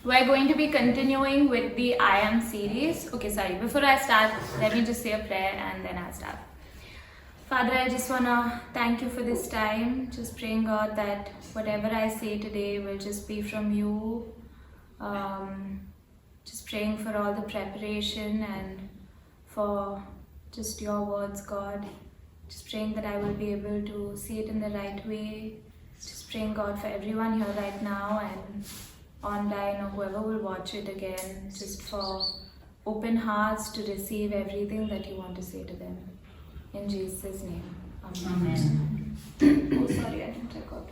We're going to be continuing with the I Am series. Okay, sorry, before I start, let me just say a prayer and then I'll start. Father, I just want to thank you for this time. Just praying, God, that whatever I say today will just be from you. Just praying for all the preparation and for just your words, God. Just praying that I will be able to see it in the right way. Just praying, God, for everyone here right now and online or whoever will watch it again, just for open hearts to receive everything that you want to say to them. In Jesus' name. Amen. Oh, sorry, I didn't record.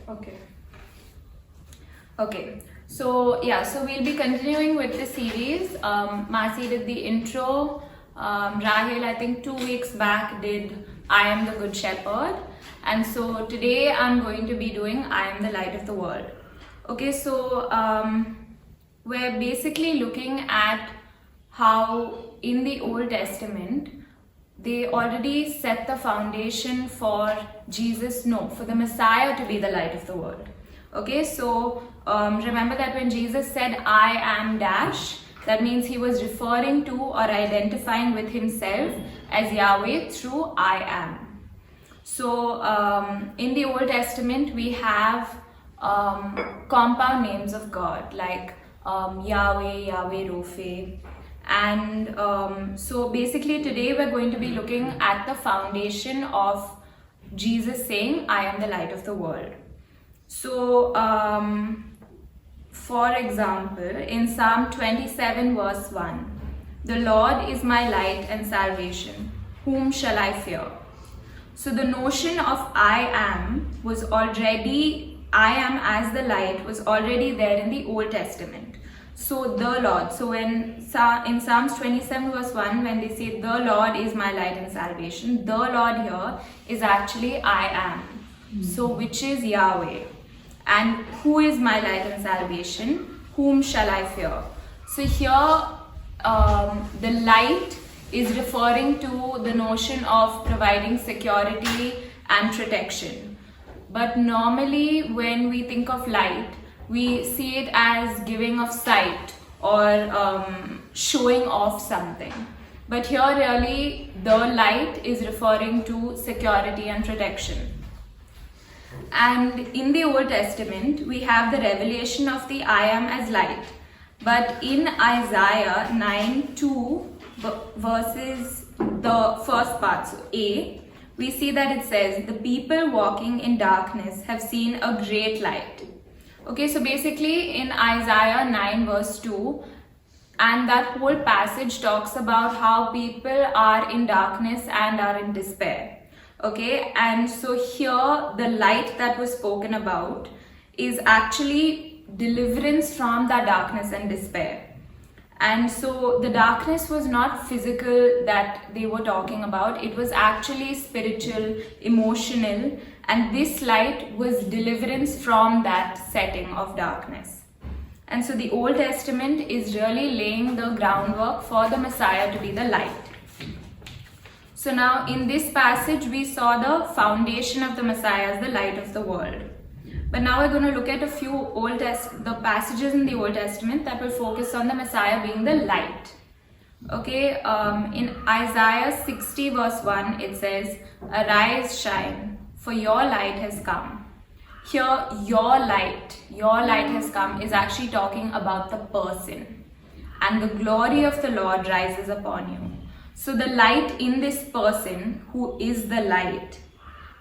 Okay. So we'll be continuing with the series. Masi did the intro. Rahil, I think 2 weeks back, did I Am the Good Shepherd. And so today I'm going to be doing I Am the Light of the World. Okay, so we're basically looking at how in the Old Testament they already set the foundation for for the Messiah to be the light of the world. Okay, so remember that when Jesus said I am dash, that means he was referring to or identifying with himself as Yahweh through I am. So in the Old Testament we have compound names of God like Yahweh, Yahweh Rophe, and so basically today we're going to be looking at the foundation of Jesus saying I am the light of the world. So for example, in Psalm 27 verse 1, the Lord is my light and salvation, whom shall I fear? So the notion of I am as the light was already there in the Old Testament. So the Lord, so in Psalms 27 verse 1, when they say the Lord is my light and salvation, the Lord here is actually I am. So which is Yahweh. And who is my light and salvation? Whom shall I fear? So here the light is referring to the notion of providing security and protection. But normally when we think of light, we see it as giving of sight or showing off something. But here really the light is referring to security and protection. And in the Old Testament, we have the revelation of the I am as light. But in Isaiah 9:2 verses the first part, so A, we see that it says, the people walking in darkness have seen a great light. Okay, so basically in Isaiah 9 verse 2, and that whole passage talks about how people are in darkness and are in despair. Okay, and so here the light that was spoken about is actually deliverance from that darkness and despair. And so the darkness was not physical that they were talking about, it was actually spiritual, emotional, and this light was deliverance from that setting of darkness. And so the Old Testament is really laying the groundwork for the Messiah to be the light. So now in this passage we saw the foundation of the Messiah as the light of the world. But now we're going to look at a few the passages in the Old Testament that will focus on the Messiah being the light. Okay, in Isaiah 60 verse 1 it says, arise, shine, for your light has come. Here your light has come is actually talking about the person. And the glory of the Lord rises upon you. So the light in this person who is the light,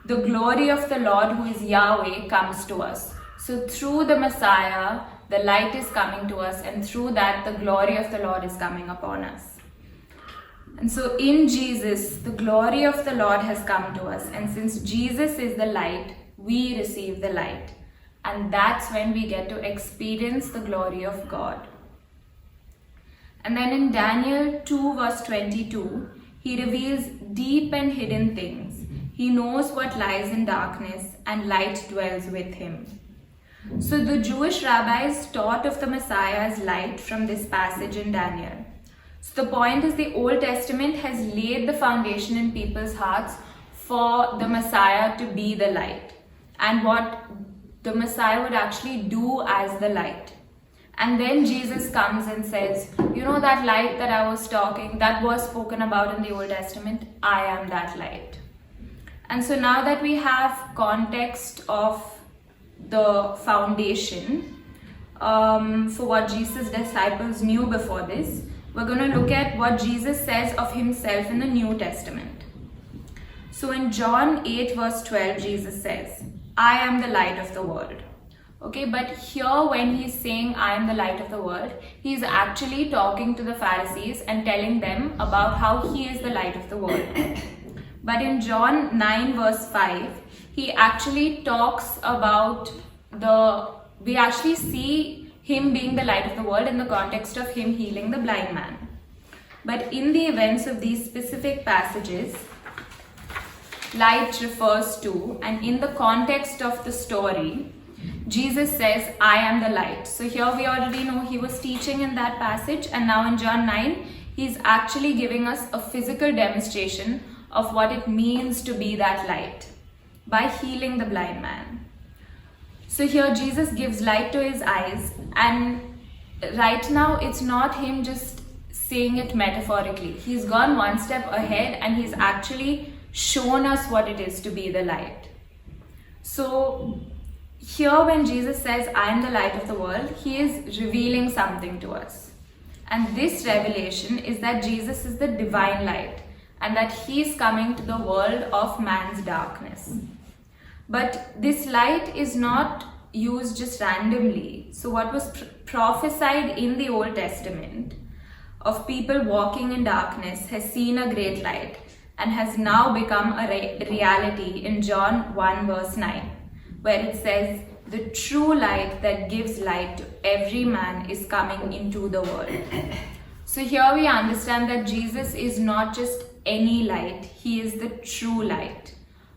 the glory of the Lord who is Yahweh comes to us. So through the Messiah, the light is coming to us, and through that the glory of the Lord is coming upon us. And so in Jesus, the glory of the Lord has come to us, and since Jesus is the light, we receive the light. And that's when we get to experience the glory of God. And then in Daniel 2 verse 22, he reveals deep and hidden things. He knows what lies in darkness, and light dwells with him. So the Jewish rabbis taught of the Messiah as light from this passage in Daniel. So the point is the Old Testament has laid the foundation in people's hearts for the Messiah to be the light, and what the Messiah would actually do as the light. And then Jesus comes and says, you know that light that I was talking, that was spoken about in the Old Testament, I am that light. And so now that we have context of the foundation for what Jesus' disciples knew before this, we're going to look at what Jesus says of himself in the New Testament. So in John 8 verse 12, Jesus says, I am the light of the world. Okay, but here when he's saying I am the light of the world, he's actually talking to the Pharisees and telling them about how he is the light of the world. But in John 9 verse 5, he actually talks about we actually see him being the light of the world in the context of him healing the blind man. But in the events of these specific passages, light refers to, and in the context of the story, Jesus says, I am the light. So here we already know he was teaching in that passage, and now in John 9, he's actually giving us a physical demonstration of what it means to be that light by healing the blind man. So here Jesus gives light to his eyes, and right now it's not him just saying it metaphorically. He's gone one step ahead and he's actually shown us what it is to be the light. So here when Jesus says, I am the light of the world, he is revealing something to us. And this revelation is that Jesus is the divine light and that he is coming to the world of man's darkness. But this light is not used just randomly. So what was prophesied in the Old Testament of people walking in darkness has seen a great light and has now become a reality in John 1 verse 9. Where it says, the true light that gives light to every man is coming into the world. So here we understand that Jesus is not just any light, he is the true light.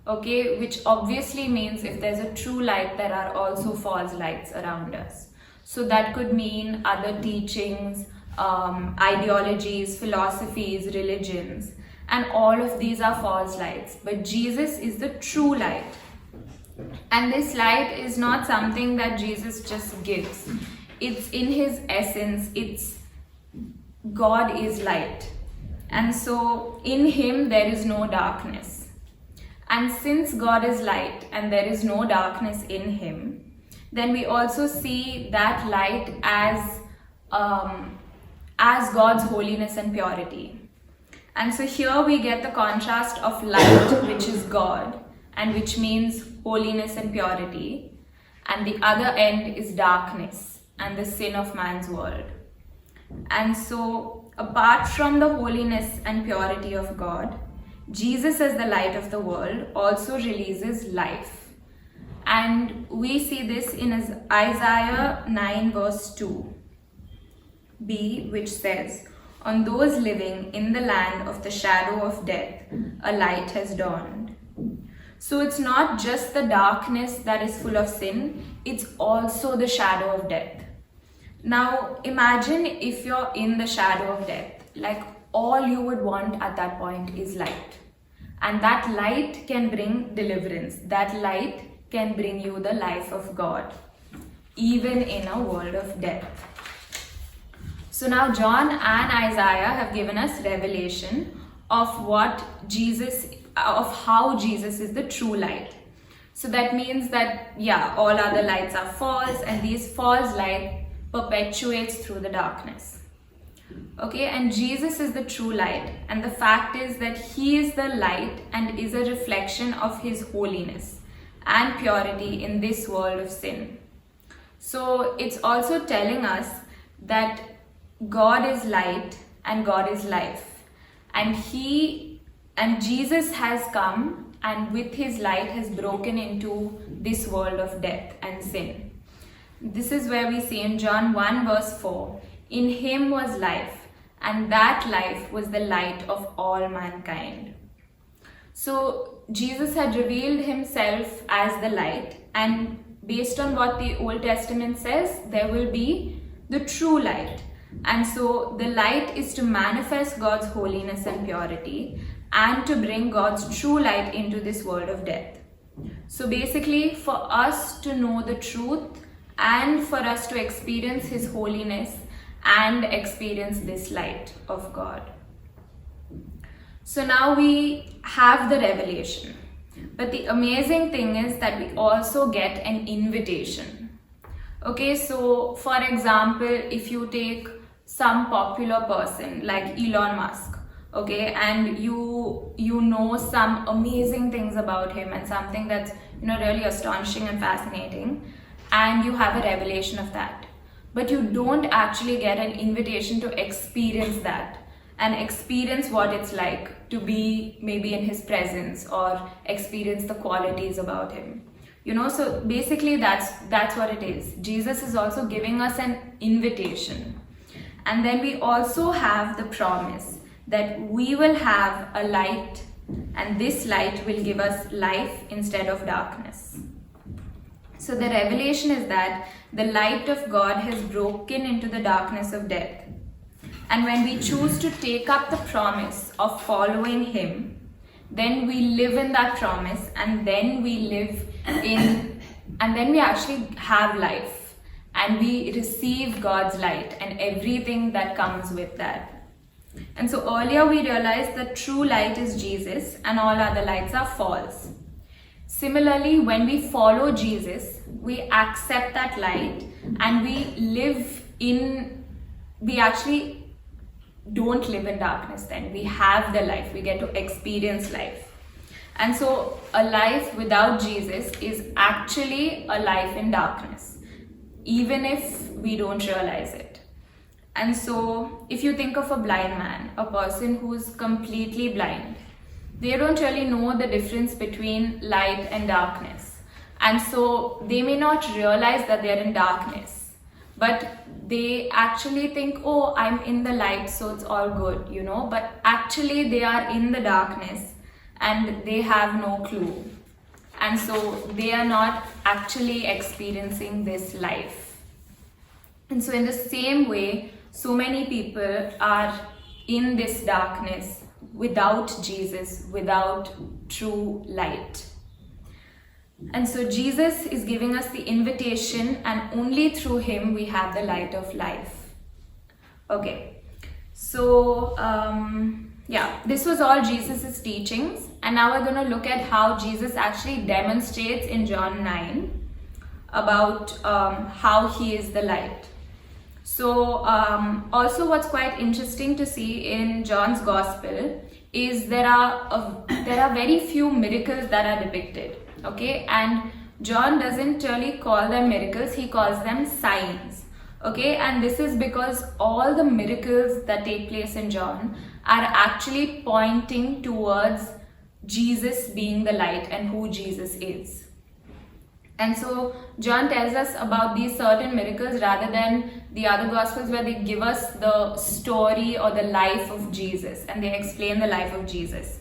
Okay, which obviously means if there's a true light, there are also false lights around us. So that could mean other teachings, ideologies, philosophies, religions, and all of these are false lights. But Jesus is the true light. And this light is not something that Jesus just gives. It's in his essence. It's God is light. And so in him there is no darkness. And since God is light and there is no darkness in him, then we also see that light as God's holiness and purity. And so here we get the contrast of light, which is God, and which means holiness and purity, and the other end is darkness and the sin of man's world. And so apart from the holiness and purity of God, Jesus as the light of the world also releases life. And we see this in Isaiah 9 verse 2b, which says, on those living in the land of the shadow of death, a light has dawned. So it's not just the darkness that is full of sin, it's also the shadow of death. Now imagine if you're in the shadow of death, like all you would want at that point is light. And that light can bring deliverance. That light can bring you the life of God, even in a world of death. So now John and Isaiah have given us revelation of how Jesus is the true light. So that means that, all other lights are false, and these false light perpetuates through the darkness. Okay, and Jesus is the true light, and the fact is that he is the light and is a reflection of his holiness and purity in this world of sin. So it's also telling us that God is light and God is life, and Jesus has come and with his light has broken into this world of death and sin. This is where we see in John 1 verse 4, in him was life, and that life was the light of all mankind. So Jesus had revealed himself as the light, and based on what the Old Testament says, there will be the true light. And so the light is to manifest God's holiness and purity and to bring God's true light into this world of death. So basically, for us to know the truth and for us to experience His holiness and experience this light of God. So now we have the revelation. But the amazing thing is that we also get an invitation. Okay, so for example, if you take some popular person like Elon Musk, okay, and you know some amazing things about him and something that's really astonishing and fascinating, and you have a revelation of that, but you don't actually get an invitation to experience that and experience what it's like to be maybe in his presence or experience the qualities about him. So basically that's what it is. Jesus is also giving us an invitation. And then we also have the promise that we will have a light, and this light will give us life instead of darkness. So the revelation is that the light of God has broken into the darkness of death. And when we choose to take up the promise of following Him, then we live in that promise, and then we actually have life, and we receive God's light and everything that comes with that. And so earlier we realized that true light is Jesus and all other lights are false. Similarly, when we follow Jesus, we accept that light and we actually don't live in darkness then. We have the life, we get to experience life. And so a life without Jesus is actually a life in darkness, even if we don't realize it. And so if you think of a blind man, a person who's completely blind, they don't really know the difference between light and darkness. And so they may not realize that they're in darkness, but they actually think, oh, I'm in the light, so it's all good, but actually they are in the darkness and they have no clue. And so they are not actually experiencing this life. And so in the same way, so many people are in this darkness without Jesus, without true light. And so Jesus is giving us the invitation, and only through Him we have the light of life. Okay, so this was all Jesus's teachings, and now we're going to look at how Jesus actually demonstrates in John 9 about how He is the light. So also what's quite interesting to see in John's Gospel is there are very few miracles that are depicted. Okay, and John doesn't really call them miracles, he calls them signs. Okay, and this is because all the miracles that take place in John are actually pointing towards Jesus being the light and who Jesus is. And so John tells us about these certain miracles rather than the other Gospels where they give us the story or the life of Jesus and they explain the life of Jesus.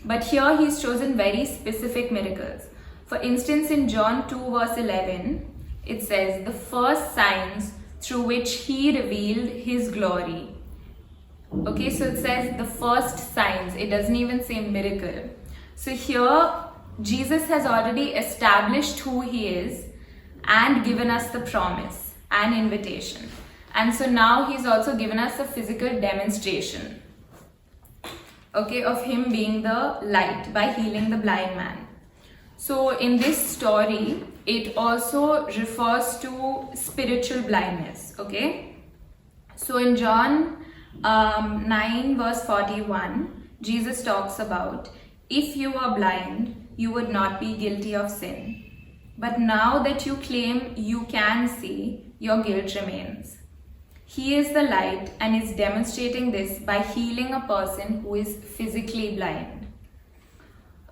But here he's chosen very specific miracles. For instance, in John 2 verse 11, it says, the first signs through which He revealed His glory. Okay, so it says the first signs, it doesn't even say miracle. So here, Jesus has already established who He is and given us the promise and invitation. And so now He's also given us a physical demonstration, okay, of Him being the light by healing the blind man. So in this story, it also refers to spiritual blindness, okay? So in John 9 verse 41, Jesus talks about, if you were blind, you would not be guilty of sin. But now that you claim you can see, your guilt remains. He is the light and is demonstrating this by healing a person who is physically blind.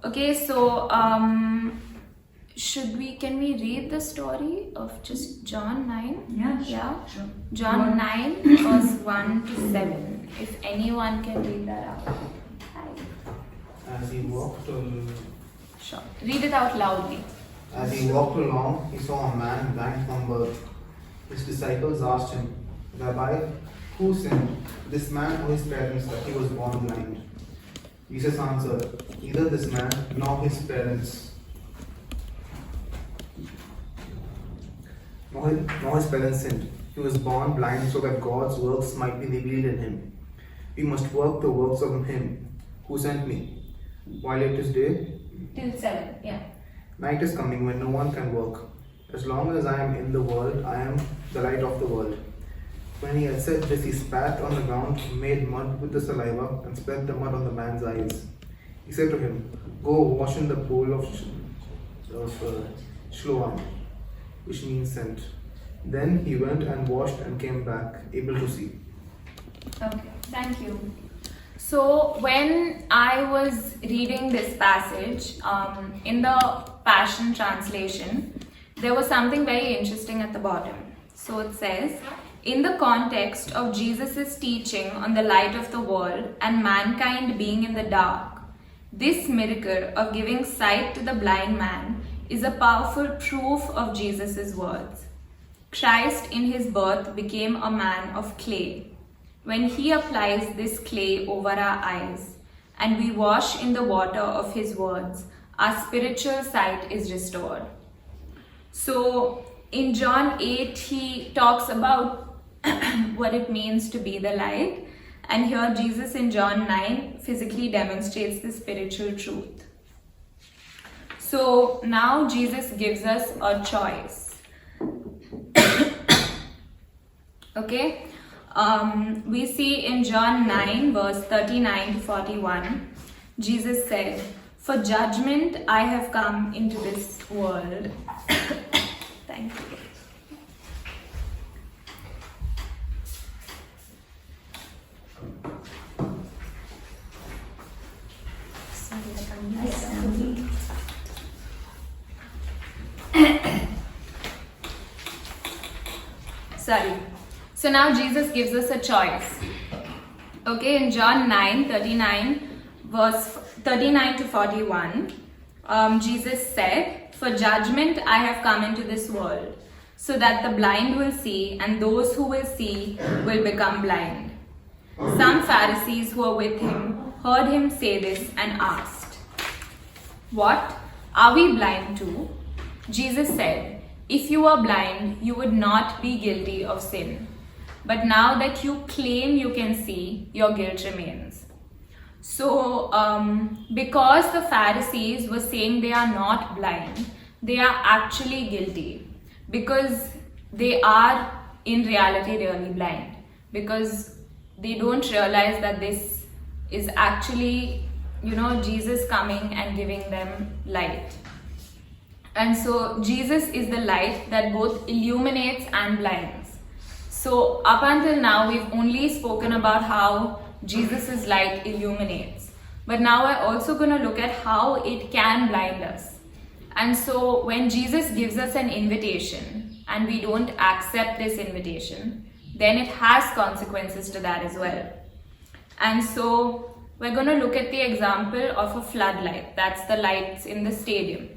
Okay, so can we read the story of just John 9? Sure. John 9 verse 1 to 7. If anyone can read that out. Hi. As he walked Sure. Read it out loudly. As he walked along, he saw a man blind from birth. His disciples asked him, Rabbi, who sinned, this man or his parents, that he was born blind? Jesus answered, neither this man nor his parents, nor his parents sinned. He was born blind so that God's works might be revealed in him. We must work the works of him who sent me. While it is day, Till 7, yeah. night is coming when no one can work. As long as I am in the world, I am the light of the world. When he had said this, he spat on the ground, made mud with the saliva, and spread the mud on the man's eyes. He said to him, "Go wash in the pool of Siloam," which means sent. Then he went and washed and came back, able to see. Okay, thank you. So when I was reading this passage in the Passion Translation, there was something very interesting at the bottom. So it says, in the context of Jesus' teaching on the light of the world and mankind being in the dark, this miracle of giving sight to the blind man is a powerful proof of Jesus' words. Christ in his birth became a man of clay. When he applies this clay over our eyes and we wash in the water of his words, our spiritual sight is restored. So in John 8, he talks about what it means to be the light. And here Jesus in John 9 physically demonstrates the spiritual truth. So now Jesus gives us a choice. Okay, we see in John 9 verse 39 to 41, Jesus said, "For judgment I have come into this world." Thank you. Sorry. So now Jesus gives us a choice. Okay, in John 9, 39, verse 39 to 41, Jesus said, "For judgment I have come into this world, so that the blind will see, and those who will see will become blind." Some Pharisees who were with him heard him say this and asked, "What? Are we blind too?" Jesus said, "If you were blind, you would not be guilty of sin. But now that you claim you can see, your guilt remains." So, because the Pharisees were saying they are not blind, they are actually guilty. Because they are in reality really blind. Because they don't realize that this is actually, Jesus coming and giving them light. And so Jesus is the light that both illuminates and blinds. So up until now, we've only spoken about how Jesus' light illuminates. But now we're also going to look at how it can blind us. And so when Jesus gives us an invitation and we don't accept this invitation, then it has consequences to that as well. And so we're going to look at the example of a floodlight. That's the lights in the stadium.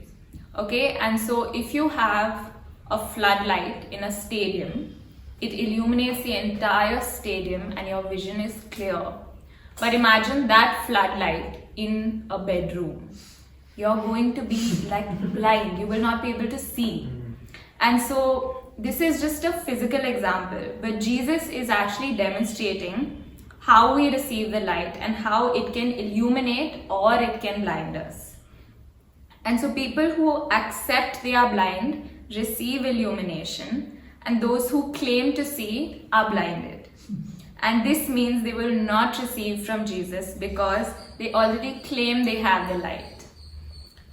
Okay, and so if you have a floodlight in a stadium, it illuminates the entire stadium and your vision is clear. But imagine that floodlight in a bedroom. You're going to be like blind. You will not be able to see. And so this is just a physical example, but Jesus is actually demonstrating how we receive the light and how it can illuminate or it can blind us. And so people who accept they are blind receive illumination, and those who claim to see are blinded. And this means they will not receive from Jesus because they already claim they have the light.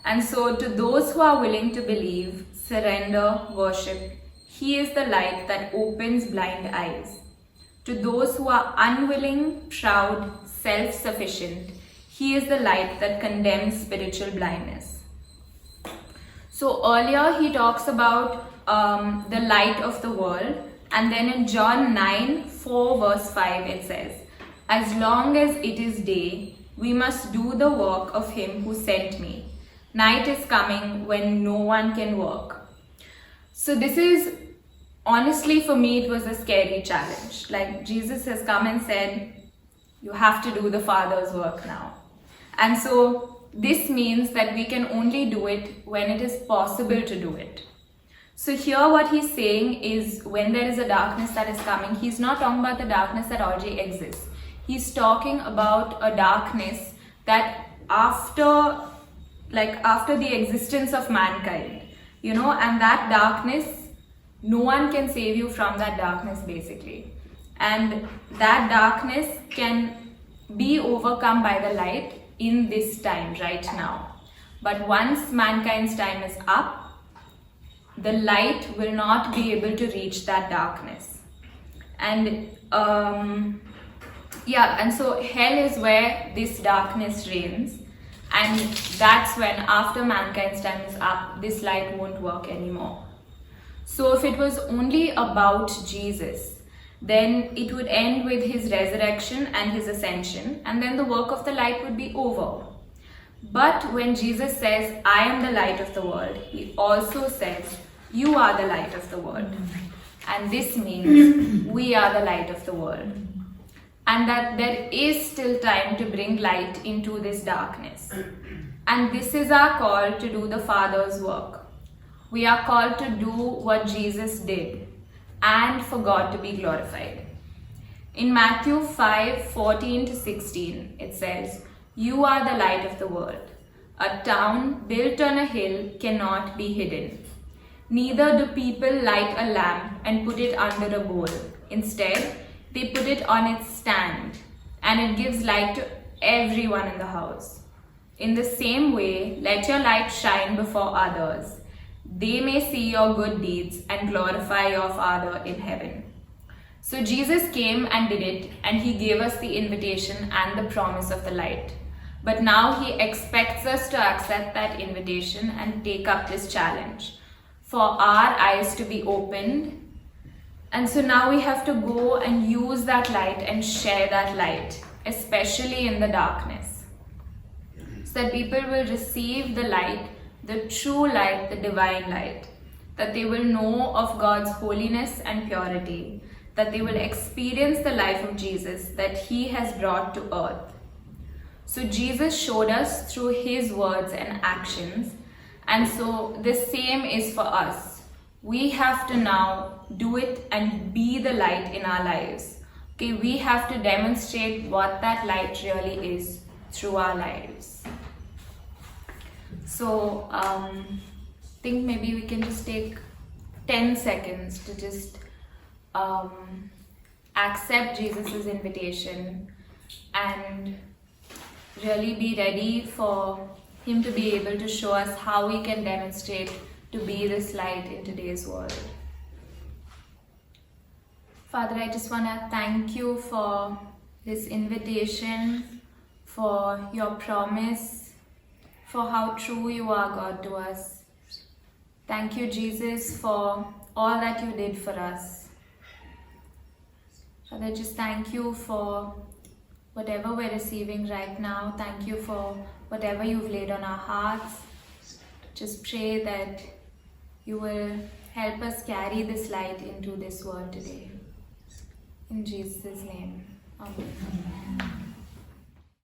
And so to those who are willing to believe, surrender, worship, He is the light that opens blind eyes. To those who are unwilling, proud, self-sufficient, He is the light that condemns spiritual blindness. So earlier he talks about the light of the world, and then in John 9, 4 verse 5 it says, "As long as it is day, we must do the work of him who sent me. Night is coming when no one can work." So this is, honestly for me, it was a scary challenge. Like Jesus has come and said, you have to do the Father's work now. And so this means that we can only do it when it is possible to do it. So here what he's saying is when there is a darkness that is coming, he's not talking about the darkness that already exists. He's talking about a darkness that after the existence of mankind, and that darkness, no one can save you from that darkness basically. And that darkness can be overcome by the light in this time right now. But once mankind's time is up, the light will not be able to reach that darkness. And and so hell is where this darkness reigns, and that's when after mankind's time is up, this light won't work anymore. So if it was only about Jesus, then it would end with his resurrection and his ascension, and then the work of the light would be over. But when Jesus says, I am the light of the world, he also says, you are the light of the world. And this means we are the light of the world. And that there is still time to bring light into this darkness. And this is our call to do the Father's work. We are called to do what Jesus did and for God to be glorified. In Matthew 5:14-16, it says, you are the light of the world. A town built on a hill cannot be hidden. Neither do people light a lamp and put it under a bowl. Instead, they put it on its stand, and it gives light to everyone in the house. In the same way, let your light shine before others. They may see your good deeds and glorify your Father in heaven. So Jesus came and did it, and he gave us the invitation and the promise of the light. But now he expects us to accept that invitation and take up this challenge, for our eyes to be opened. And so now we have to go and use that light and share that light, especially in the darkness, so that people will receive the light, the true light, the divine light, that they will know of God's holiness and purity, that they will experience the life of Jesus that he has brought to earth. So Jesus showed us through his words and actions, and so the same is for us. We have to now do it and be the light in our lives. Okay, we have to demonstrate what that light really is through our lives. So I think maybe we can just take 10 seconds to just accept Jesus' invitation and really be ready for him to be able to show us how we can demonstrate to be this light in today's world. Father, I just want to thank you for this invitation, for your promise, for how true you are, God, to us. Thank you, Jesus, for all that you did for us. Father, just thank you for whatever we're receiving right now. Thank you for whatever you've laid on our hearts. Just pray that you will help us carry this light into this world today. In Jesus' name, Amen.